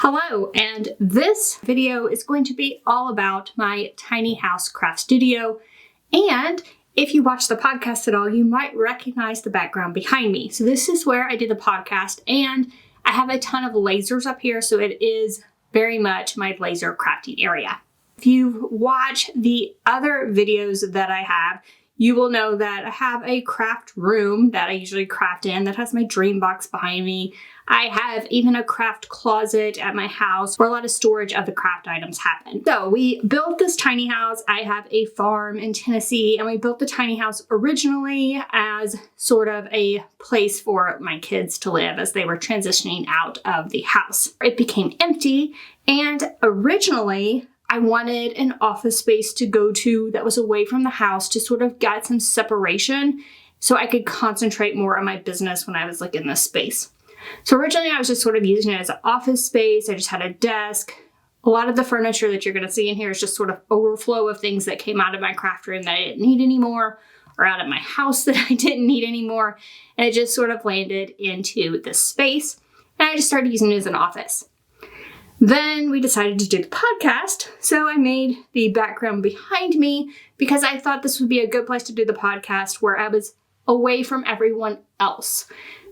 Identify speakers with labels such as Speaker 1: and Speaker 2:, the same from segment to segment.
Speaker 1: Hello, and this video is going to be all about my tiny house craft studio. And if you watch the podcast at all, you might recognize the background behind me. So this is where I did the podcast, and I have a ton of lasers up here, so it is very much my laser crafting area. If you watch the other videos that I have, you will know that I have a craft room that I usually craft in that has my DreamBox behind me. I have even a craft closet at my house where a lot of storage of the craft items happen. So we built this tiny house. I have a farm in Tennessee, and we built the tiny house originally as sort of a place for my kids to live as they were transitioning out of the house. It became empty, and originally I wanted an office space to go to that was away from the house to sort of get some separation so I could concentrate more on my business when I was in this space. So originally I was just sort of using it as an office space. I just had a desk. A lot of the furniture that you're going to see in here is just sort of overflow of things that came out of my craft room that I didn't need anymore, or out of my house that I didn't need anymore. And it just sort of landed into this space, and I just started using it as an office. Then we decided to do the podcast, so I made the background behind me because I thought this would be a good place to do the podcast where I was away from everyone else.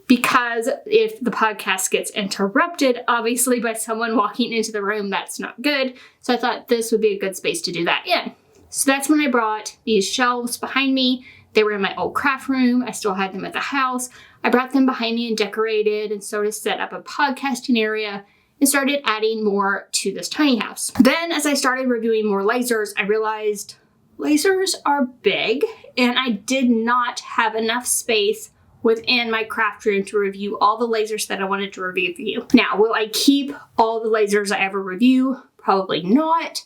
Speaker 1: Because if the podcast gets interrupted, obviously, by someone walking into the room, that's not good. So I thought this would be a good space to do that in. So that's when I brought these shelves behind me. They were in my old craft room. I still had them at the house. I brought them behind me and decorated and sort of set up a podcasting area and started adding more to this tiny house. Then as I started reviewing more lasers, I realized lasers are big and I did not have enough space within my craft room to review all the lasers that I wanted to review for you. Now, will I keep all the lasers I ever review? Probably not.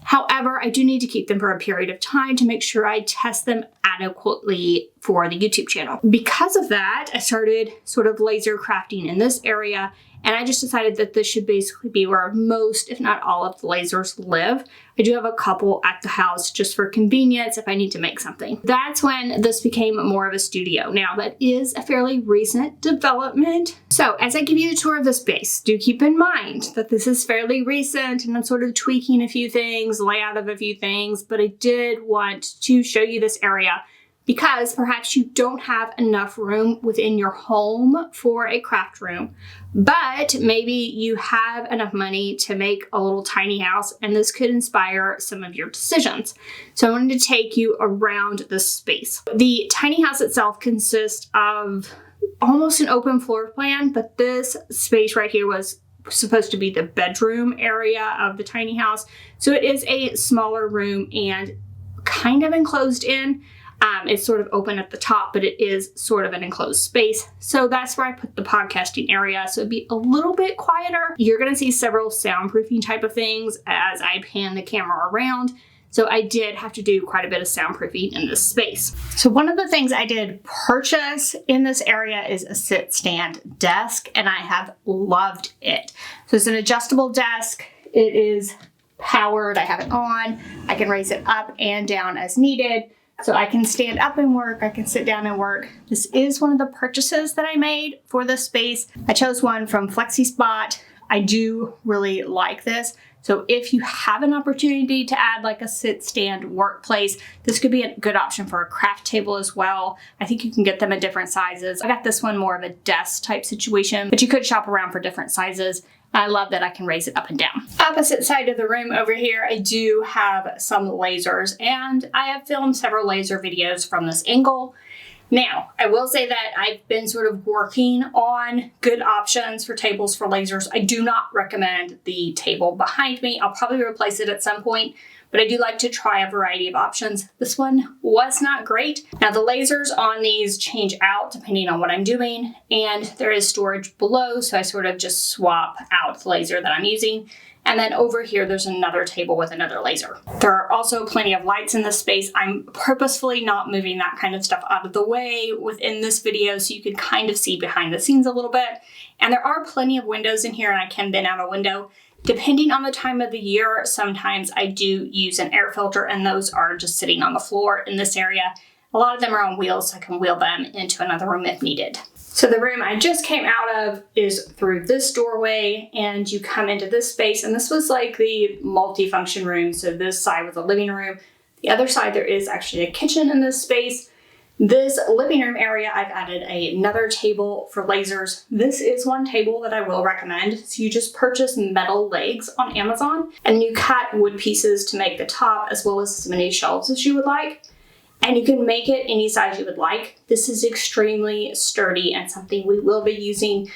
Speaker 1: However, I do need to keep them for a period of time to make sure I test them adequately for the YouTube channel. Because of that, I started sort of laser crafting in this area, and I just decided that this should basically be where most, if not all, of the lasers live. I do have a couple at the house just for convenience if I need to make something. That's when this became more of a studio. Now, that is a fairly recent development. So as I give you a tour of the space, do keep in mind that this is fairly recent and I'm sort of tweaking a few things, layout of a few things, but I did want to show you this area because perhaps you don't have enough room within your home for a craft room, but maybe you have enough money to make a little tiny house, and this could inspire some of your decisions. So I wanted to take you around this space. The tiny house itself consists of almost an open floor plan, but this space right here was supposed to be the bedroom area of the tiny house. So it is a smaller room and kind of enclosed in. It's sort of open at the top, but it is sort of an enclosed space. So that's where I put the podcasting area. So it'd be a little bit quieter. You're going to see several soundproofing type of things as I pan the camera around. So I did have to do quite a bit of soundproofing in this space. So one of the things I did purchase in this area is a sit stand desk, and I have loved it. So it's an adjustable desk. It is powered. I have it on. I can raise it up and down as needed. So I can stand up and work, I can sit down and work. This is one of the purchases that I made for this space. I chose one from FlexiSpot. I do really like this. So if you have an opportunity to add a sit stand workplace, this could be a good option for a craft table as well. I think you can get them in different sizes. I got this one more of a desk type situation, but you could shop around for different sizes. I love that I can raise it up and down. Opposite side of the room over here, I do have some lasers, and I have filmed several laser videos from this angle. Now, I will say that I've been sort of working on good options for tables for lasers. I do not recommend the table behind me. I'll probably replace it at some point, but I do like to try a variety of options. This one was not great. Now the lasers on these change out depending on what I'm doing, and there is storage below, so I sort of just swap out the laser that I'm using. And then over here, there's another table with another laser. There are also plenty of lights in this space. I'm purposefully not moving that kind of stuff out of the way within this video so you can kind of see behind the scenes a little bit. And there are plenty of windows in here, and I can bin out a window. Depending on the time of the year, sometimes I do use an air filter, and those are just sitting on the floor in this area. A lot of them are on wheels, so I can wheel them into another room if needed. So the room I just came out of is through this doorway, and you come into this space, and this was like the multi-function room. So this side was a living room. The other side, there is actually a kitchen in this space. This living room area, I've added another table for lasers. This is one table that I will recommend. So you just purchase metal legs on Amazon, and you cut wood pieces to make the top as well as as many shelves as you would like. And you can make it any size you would like. This is extremely sturdy and something we will be using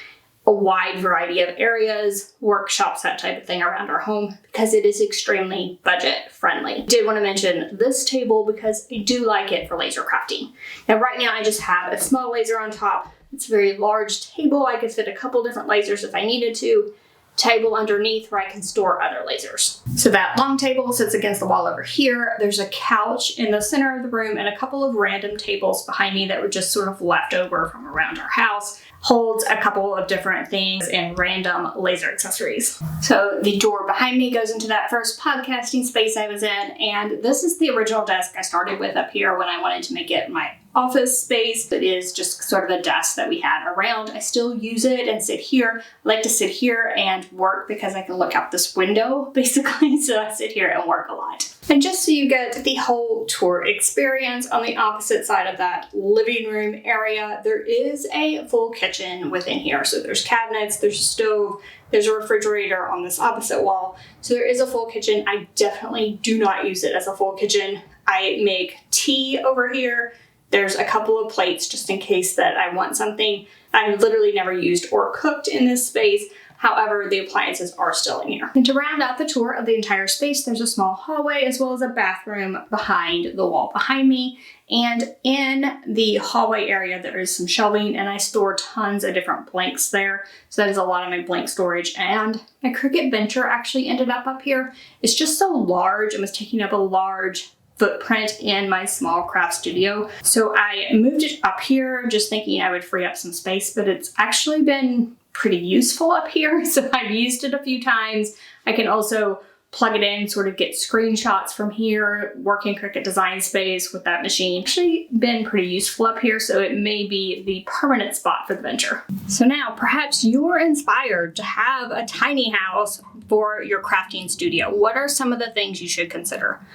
Speaker 1: a wide variety of areas, workshops, that type of thing around our home, because it is extremely budget friendly. Did want to mention this table because I do like it for laser crafting. Now right now I just have a small laser on top. It's a very large table. I could fit a couple different lasers if I needed to. Table underneath where I can store other lasers. So that long table sits against the wall over here. There's a couch in the center of the room and a couple of random tables behind me that were just sort of left over from around our house. Holds a couple of different things and random laser accessories. So the door behind me goes into that first podcasting space I was in, and this is the original desk I started with up here when I wanted to make it my office space. It is just sort of a desk that we had around. I still use it and sit here. I like to sit here and work because I can look out this window basically, so I sit here and work a lot. And just so you get the whole tour experience, on the opposite side of that living room area, there is a full kitchen within here. So there's cabinets, there's a stove, there's a refrigerator on this opposite wall. So there is a full kitchen. I definitely do not use it as a full kitchen. I make tea over here. There's a couple of plates just in case that I want something. I've literally never used or cooked in this space. However, the appliances are still in here. And to round out the tour of the entire space, there's a small hallway as well as a bathroom behind the wall behind me. And in the hallway area, there is some shelving, and I store tons of different blanks there. So that is a lot of my blank storage. And my Cricut bencher actually ended up here. It's just so large and was taking up a large footprint in my small craft studio. So I moved it up here just thinking I would free up some space, but it's actually been pretty useful up here. So I've used it a few times. I can also plug it in, sort of get screenshots from here, work in Cricut Design Space with that machine. Actually been pretty useful up here, so it may be the permanent spot for the venture. So now perhaps you're inspired to have a tiny house for your crafting studio. What are some of the things you should consider?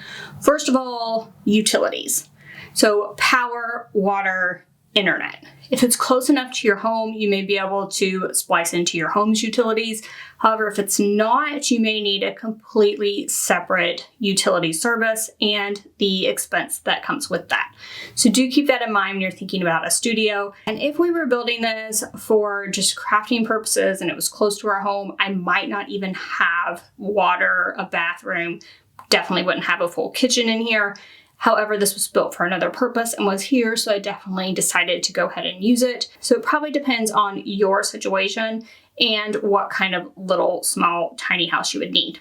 Speaker 1: First of all, utilities. So power, water, internet. If it's close enough to your home, you may be able to splice into your home's utilities. However, if it's not, you may need a completely separate utility service and the expense that comes with that. So do keep that in mind when you're thinking about a studio. And if we were building this for just crafting purposes and it was close to our home, I might not even have water, a bathroom, definitely wouldn't have a full kitchen in here. However, this was built for another purpose and was here, so I definitely decided to go ahead and use it. So it probably depends on your situation and what kind of little, small, tiny house you would need.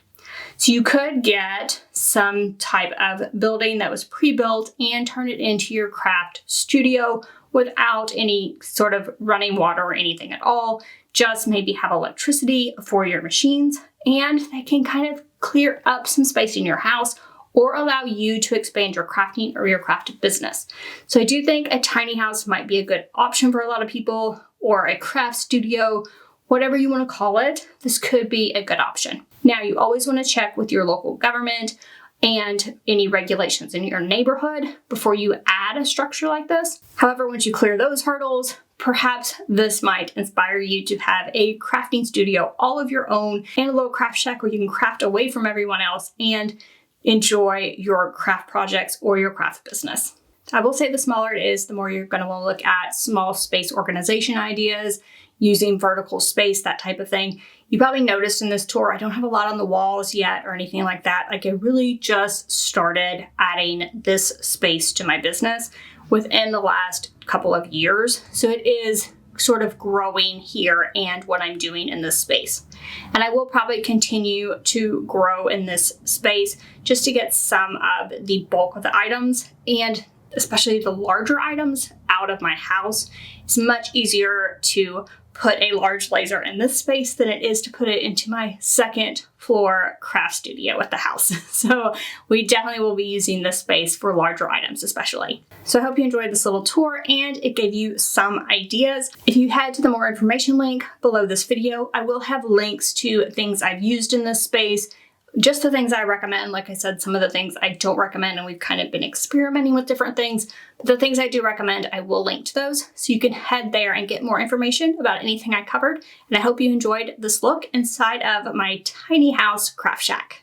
Speaker 1: So you could get some type of building that was pre-built and turn it into your craft studio without any sort of running water or anything at all. Just maybe have electricity for your machines, and they can kind of clear up some space in your house or allow you to expand your crafting or your craft business. So I do think a tiny house might be a good option for a lot of people, or a craft studio, whatever you want to call it. This could be a good option. Now, you always want to check with your local government and any regulations in your neighborhood before you add a structure like this. However, once you clear those hurdles, perhaps this might inspire you to have a crafting studio all of your own and a little craft shack where you can craft away from everyone else and enjoy your craft projects or your craft business. I will say the smaller it is, the more you're going to want to look at small space organization ideas, using vertical space, that type of thing. You probably noticed in this tour, I don't have a lot on the walls yet or anything like that. Like, I really just started adding this space to my business within the last couple of years. So it is sort of growing here and what I'm doing in this space. And I will probably continue to grow in this space just to get some of the bulk of the items, and especially the larger items, out of my house. It's much easier to put a large laser in this space than it is to put it into my second floor craft studio at the house. So we definitely will be using this space for larger items especially. So I hope you enjoyed this little tour and it gave you some ideas. If you head to the more information link below this video, I will have links to things I've used in this space, just the things I recommend. Like I said, some of the things I don't recommend, and we've kind of been experimenting with different things. But the things I do recommend, I will link to those, so you can head there and get more information about anything I covered. And I hope you enjoyed this look inside of my tiny house craft shack.